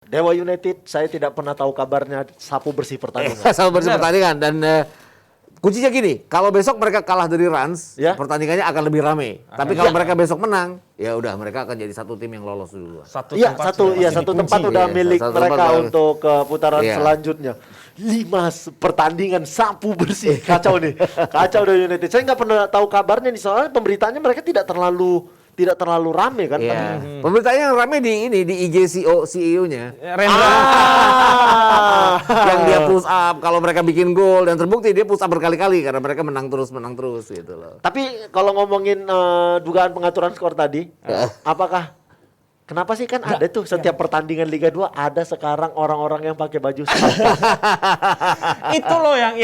Dewa United saya tidak pernah tahu kabarnya sapu bersih pertandingan. Sapu bersih pertandingan dan kuncinya gini, kalau besok mereka kalah dari Rans, Ya. pertandingannya akan lebih ramai. Tapi kalau mereka besok menang, ya udah mereka akan jadi satu tim yang lolos dulu. Iya, satu tempat udah Iya, milik satu mereka tempat. untuk ke putaran Iya. selanjutnya. 5 pertandingan sapu bersih, kacau nih, kacau dari United. Saya nggak pernah tahu kabarnya nih, soalnya pemberitaannya mereka tidak terlalu rame kan. Iya. Pemberitanya yang ramai di IG CEO-nya. Rendra. Yang dia push up kalau mereka bikin gol dan terbukti dia push up berkali-kali karena mereka menang terus gitu loh. Tapi kalau ngomongin dugaan pengaturan skor tadi, apakah kenapa sih kan ada tuh setiap pertandingan Liga 2 ada sekarang orang-orang yang pakai baju Itu loh yang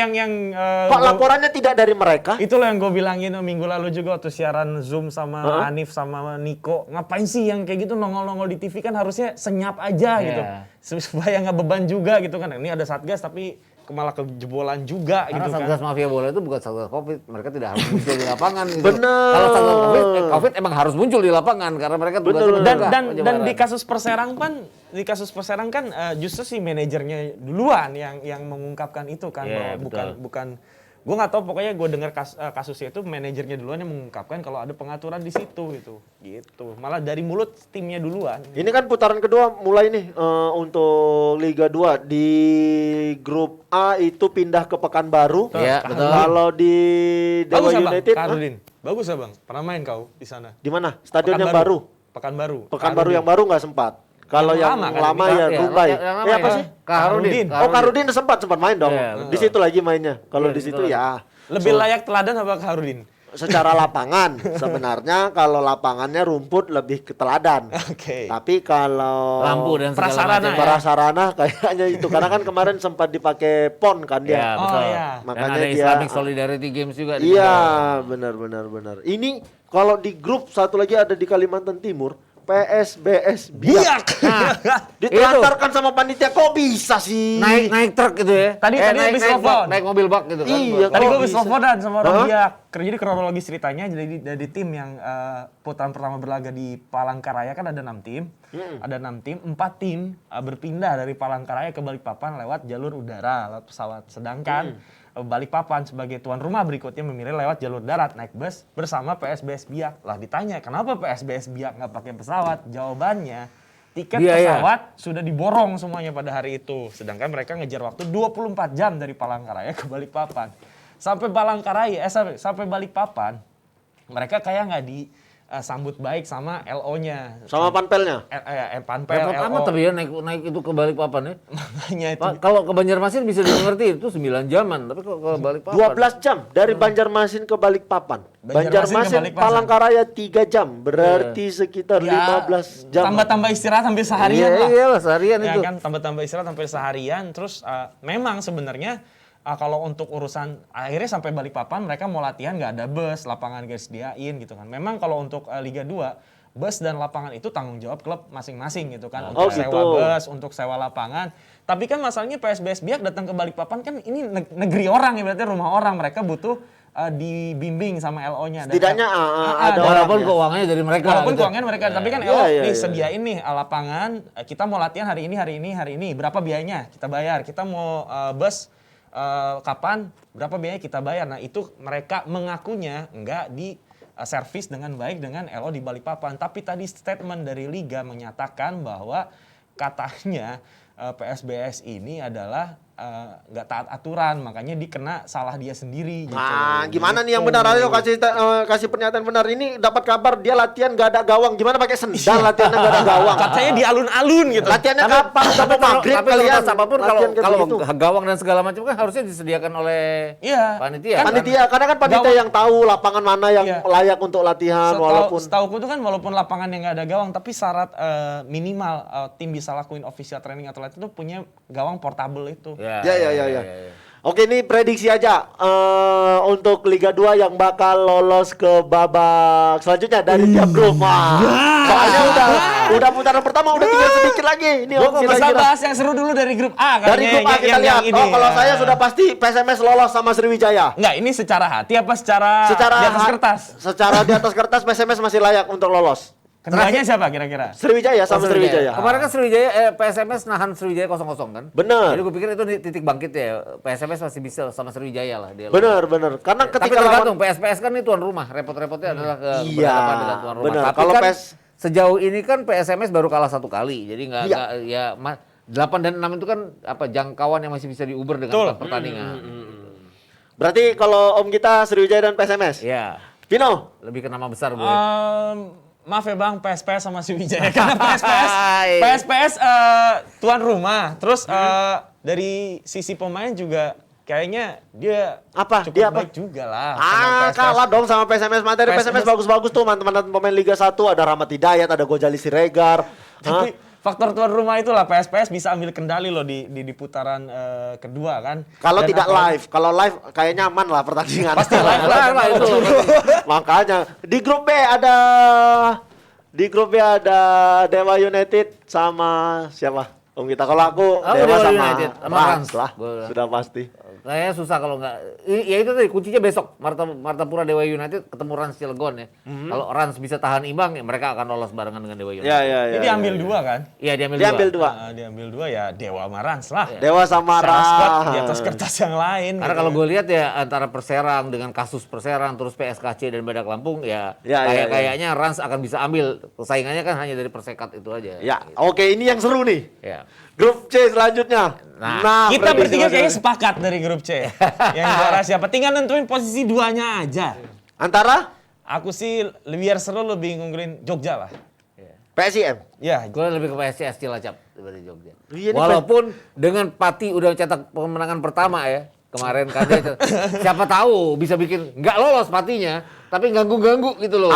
kok laporannya tidak dari mereka? itu loh yang gue bilangin minggu lalu juga waktu siaran Zoom sama Hanif sama Niko. Ngapain sih yang kayak gitu nongol-nongol di TV, kan harusnya senyap aja gitu. Supaya nggak beban juga gitu kan. Ini ada Satgas tapi malah kejebolan juga Karena gitu kan. Satgas Mafia Bola itu bukan Satgas Covid, mereka tidak harus muncul di lapangan gitu. Bener. Kalau Satgas Covid emang harus muncul di lapangan karena mereka tugasnya Bener. menjaga Dan penyebaran. di kasus Perserang kan justru si manajernya duluan yang mengungkapkan itu kan, Iya, bahwa betul. bukan gue nggak tahu, pokoknya gue dengar kasusnya itu manajernya duluan yang mengungkapkan kalau ada pengaturan di situ gitu malah dari mulut timnya duluan. Ini kan putaran kedua mulai nih untuk Liga 2 di grup A itu pindah ke Pekanbaru. Iya, betul. Kalau di Dewa Bagus abang, United, Karudin. Bagus abang, pernah main kau di sana? di mana? Stadion yang baru. Pekanbaru. Pekanbaru yang baru nggak sempat. Kalau yang Yang lama kan, lama Iya, ya Dubai. yang lama Eh apa ya? sih? Karudin. Oh Karudin sempat main dong. Iya, Di situ lagi mainnya. Kalau di situ betul. ya Lebih layak teladan apa Karudin? secara lapangan sebenarnya kalau lapangannya rumput lebih ke teladan. Oke. Tapi kalau Lampu dan segala Prasarana macam. ya? prasarana kayaknya itu karena kan kemarin sempat dipakai PON kan Iya, dia. betul. iya. Dan Makanya ada dia Islamic Solidarity Games juga di Iya, benar. Ini kalau di grup satu lagi ada di Kalimantan Timur, PSBS Biak. Ditelantarkan sama panitia, kok bisa sih? naik truk gitu ya. Tadi habis telepon. naik mobil bak gitu kan. Iya, Tadi kok gue habis bisa? teleponan sama orang Hah? Biak. Jadi kronologis ceritanya, jadi dari tim yang putaran pertama berlaga di Palangkaraya kan ada 6 tim. Ada 6 tim, 4 tim berpindah dari Palangkaraya ke Balikpapan lewat jalur udara, lewat pesawat. Sedangkan Balikpapan sebagai tuan rumah berikutnya memilih lewat jalur darat, naik bus bersama PSBS Biak. Lah ditanya, kenapa PSBS Biak nggak pakai pesawat? Jawabannya, tiket Biaya. pesawat sudah diborong semuanya pada hari itu. Sedangkan mereka ngejar waktu 24 jam dari Palangkaraya ke Balikpapan. Sampai Balikpapan, mereka kayak nggak disambut baik sama LO-nya. Sama panpelnya. Panpel, Repot amat LO. tapi ya naik itu ke Balikpapan ya. Makanya itu. Kalau ke Banjarmasin bisa dimengerti itu 9 jaman, tapi kalau ke Balikpapan 12 jam dari Banjarmasin ke Balikpapan. Banjarmasin ke Banjarmasin Balikpapan. Palangkaraya 3 jam, berarti sekitar 15 jam. Tambah-tambah istirahat sampai seharian Iya, lah. iyalah seharian Ya itu. kan, tambah-tambah istirahat sampai seharian. Terus memang sebenarnya kalau untuk urusan akhirnya sampai Balikpapan mereka mau latihan nggak ada bus, lapangan gak disediain gitu kan. Memang kalau untuk Liga 2 bus dan lapangan itu tanggung jawab klub masing-masing gitu kan. Oh, Untuk sewa gitu. bus, untuk sewa lapangan. Tapi kan masalahnya PSBS Biak datang ke Balikpapan kan ini negeri orang ya, berarti rumah orang. Mereka butuh dibimbing sama LO-nya. Dan Setidaknya ada Walaupun orangnya. keuangannya dari mereka. Walaupun gitu. keuangan mereka, tapi kan Iya, LO iya, nih iya. sediain nih lapangan, kita mau latihan hari ini, berapa biayanya kita bayar, kita mau bus kapan, berapa biayanya kita bayar. Nah itu mereka mengakunya enggak di servis dengan baik dengan LO di Balikpapan. Tapi tadi statement dari Liga menyatakan bahwa katanya PSBS ini adalah nggak taat aturan, makanya dikena salah dia sendiri. Gitu. Nah, gimana nih yang benar? Ayo kasih pernyataan benar. Ini dapat kabar dia latihan gak ada gawang. Gimana pakai sendal latihannya gak ada gawang? Katanya di alun-alun gitu. Latihannya kapan? Sampai maghrib Tapi kalian. lepas apapun Latihan kayak kalau begitu. gawang dan segala macam kan harusnya disediakan oleh Iya. panitia. Kan Panitia, karena kan panitia Gawang. yang tahu lapangan mana yang Iya. layak untuk latihan walaupun Setauku tuh kan walaupun lapangan yang nggak ada gawang, tapi syarat minimal tim bisa lakuin official training atau latihan itu punya gawang portable itu. Ya. Oke, ini prediksi aja untuk Liga 2 yang bakal lolos ke babak selanjutnya dari tiap grup. Wah. Soalnya udah putaran pertama udah tinggal sedikit lagi. Ini Gua kok bisa kira-kira bahas yang seru dulu dari grup A kan? dari grup A kita lihat. Oh, kalau saya sudah pasti PSMS lolos sama Sriwijaya. Enggak, ini secara hati apa secara di atas kertas? Secara di atas kertas PSMS masih layak untuk lolos. Keduanya siapa kira-kira? Sriwijaya sama Sriwijaya. Kemarin kan PSMS nahan Sriwijaya 0-0 kan? Bener. Jadi gue pikir itu titik bangkit ya. PSMS masih bisa sama Sriwijaya lah dia. Bener. Karena Tapi ketika tergantung PSPS kan ini tuan rumah. Repot-repotnya adalah Iya, berhadapan dengan tuan rumah. bener. Tapi Kalau kan sejauh ini kan PSMS baru kalah 1 kali. Jadi nggak Iya. 8 dan 6 itu kan jangkauan yang masih bisa diuber dengan 4 pertandingan. Berarti kalau Om kita Sriwijaya dan PSMS. Iya. Vino. Lebih ke nama besar gue. Maaf ya Bang, PSPS sama Sriwijaya. Karena PSPS tuan rumah. Terus dari sisi pemain juga kayaknya dia cukup Dia baik juga lah. sama PSPS. Kalah dong sama PSMS. Materi PSMS bagus-bagus tuh mantan pemain Liga 1. Ada Rahmat Hidayat, ada Gojali Siregar. Tapi faktor tuan rumah itulah PSPS bisa ambil kendali loh di putaran kedua kan. Kalau Dan tidak apalagi- live, kalau live kayaknya aman lah pertandingan. Pasti live lah itu. Makanya di grup B ada Dewa United sama siapa? Om kita kalau aku Dewa Dewa sama United, sama Rans Rans. lah. Sudah pasti. Kayaknya susah kalau nggak. Ya itu tadi kuncinya besok. Martapura Dewa United ketemu Rans Cilegon ya. Kalau Rans bisa tahan imbang ya mereka akan lolos barengan dengan Dewa United. Ya. Jadi ambil dua kan? Iya dia Dia ambil dua. Diambil dua ya Dewa sama Rans lah. Dewa sama Secara squad Rans. di atas kertas yang lain. Karena gitu. kalau gue lihat ya antara Perserang dengan kasus Perserang terus PSKC dan Badak Lampung ya, kayaknya Rans akan bisa ambil. Saingannya kan hanya dari Persekat itu aja. Ya, oke ini yang seru nih. Ya. Grup C selanjutnya. Nah, kita prediksi bertiga kayaknya masing-masing. sepakat dari grup C. Yang juara siapa? Tinggal nentuin posisi duanya aja. Antara Aku sih biar seru lebih ngunggulin Jogja lah. PSIM. Ya, Gue lebih ke PSCS Cilacap daripada Jogja. Iya, ini Walaupun dengan Pati udah cetak kemenangan pertama ya. Kemarin kan dia siapa tahu bisa bikin nggak lolos Patinya, tapi ganggu-ganggu gitu loh.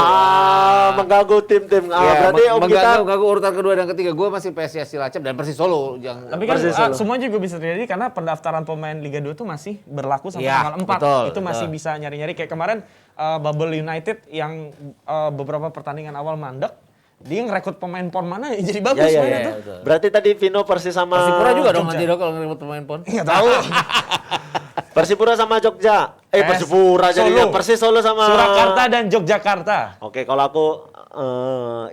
Mengganggu tim-tim. Ya, Berarti Om kita mengganggu urutan kedua dan ketiga. Gue masih PSCS Cilacap dan Persis Solo yang tapi kan Persis Solo. semua juga bisa terjadi karena pendaftaran pemain Liga 2 itu masih berlaku sampai Ya, tanggal 4. betul, Itu masih betul. bisa nyari-nyari kayak kemarin Bubble United yang beberapa pertandingan awal mandek, dia ngerekrut pemain pon mana ya jadi bagus Ya, mainnya tuh. betul. Berarti tadi Vino Persis sama Persipura juga dong Jogja. nanti dong kalau ngerebut pemain pon. Nggak tahu. Persipura sama Jogja. Persipura Solo. jadinya. Persis Solo sama Surakarta dan Yogyakarta. Oke, kalau aku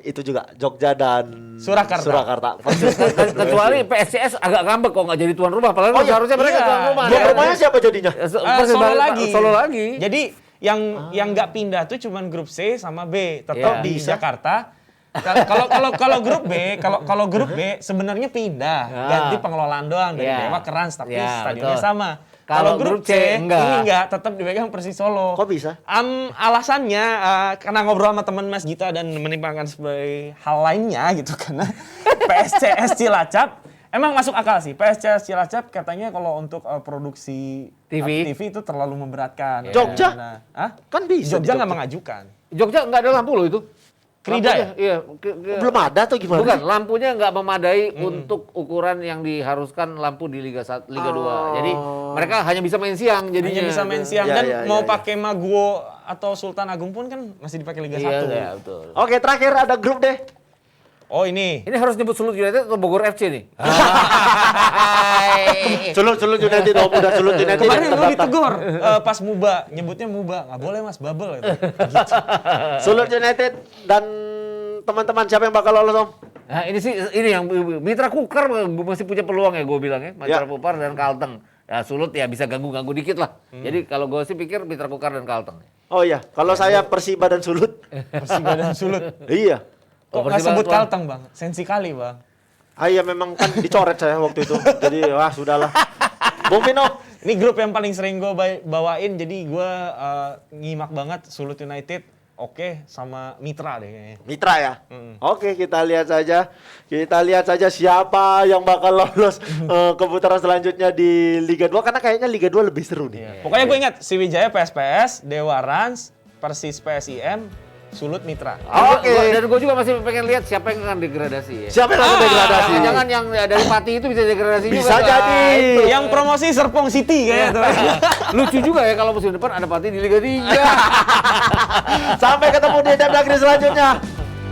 itu juga Jogja dan Surakarta. Kecuali PSCS agak ngambek kok nggak jadi tuan rumah. Padahal seharusnya mereka iya. tuan rumah. Tuan rumahnya siapa jadinya? Solo lagi. Jadi Jadi yang nggak pindah tuh cuman grup C sama B, tetap Iya. di Bisa. Jakarta. Kalau grup B sebenarnya pindah, ganti pengelolaan doang dari Iya. Dewa ke Rans tapi Iya, stadionnya betul. sama. Kalau Kalau grup grup C C, enggak. ini enggak, tetap dipegang Persis Solo. Kok bisa? Alasannya karena ngobrol sama teman Mas Gita dan menimbangkan sebagai hal lainnya gitu karena PSCS Cilacap emang masuk akal sih. PSCS Cilacap katanya kalau untuk produksi TV itu terlalu memberatkan. Jogja? Hah? Kan bisa. Jogja di nggak mengajukan. Jogja nggak ada lampu loh itu. Krida Lampunya, ya? Iya. Belum ada tuh gimana? Bukan, lampunya nggak memadai untuk ukuran yang diharuskan lampu di Liga 2. Jadi mereka hanya bisa main siang jadinya. Hanya bisa main siang Ya, dan ya, mau ya, ya. pakai Maguwo atau Sultan Agung pun kan masih dipakai Liga 1. Iya, betul. Oke, terakhir ada grup deh. Oh ini. Ini harus nyebut Sulut United atau Bogor FC nih? Sulut United dong, udah Sulut United. Kemarin lu terdaftar. ditegur pas Muba, nyebutnya Muba. Nggak boleh Mas, bubble gitu. Sulut United dan teman-teman siapa yang bakal lolos Om? Nah ini yang Mitra Kukar masih punya peluang ya gue bilang ya. Mitra Ya. Kukar dan Kalteng. Ya Sulut ya bisa ganggu-ganggu dikit lah. Jadi kalau gue sih pikir Mitra Kukar dan Kalteng. Oh iya, kalau saya Persiba dan Sulut. Persiba dan Sulut. Iya. Kok nggak Persiba sebut tuan. Kalteng Bang? Sensi kali Bang. Iya memang kan dicoret saya waktu itu. Jadi wah sudahlah. Bung Vino. Ini grup yang paling sering gue bawain, jadi gue nyimak banget Sulut United. Oke, sama Mitra deh kayaknya. Mitra ya. Oke, kita lihat saja. Kita lihat saja siapa yang bakal lolos ke putaran selanjutnya di Liga 2 karena kayaknya Liga 2 lebih seru nih. Pokoknya gue ingat Sriwijaya PSPS, Dewa Rans, Persis PSIM, Sulut Mitra. Oke. Dan gue juga masih pengen lihat siapa yang akan degradasi ya. Siapa yang akan degradasi? Jangan yang dari Pati itu bisa degradasi juga. Bisa jadi. Yang promosi Serpong City kayaknya tuh. Lucu juga ya kalau musim depan ada Pati di Liga 3. Sampai ketemu di Dep Negeri selanjutnya.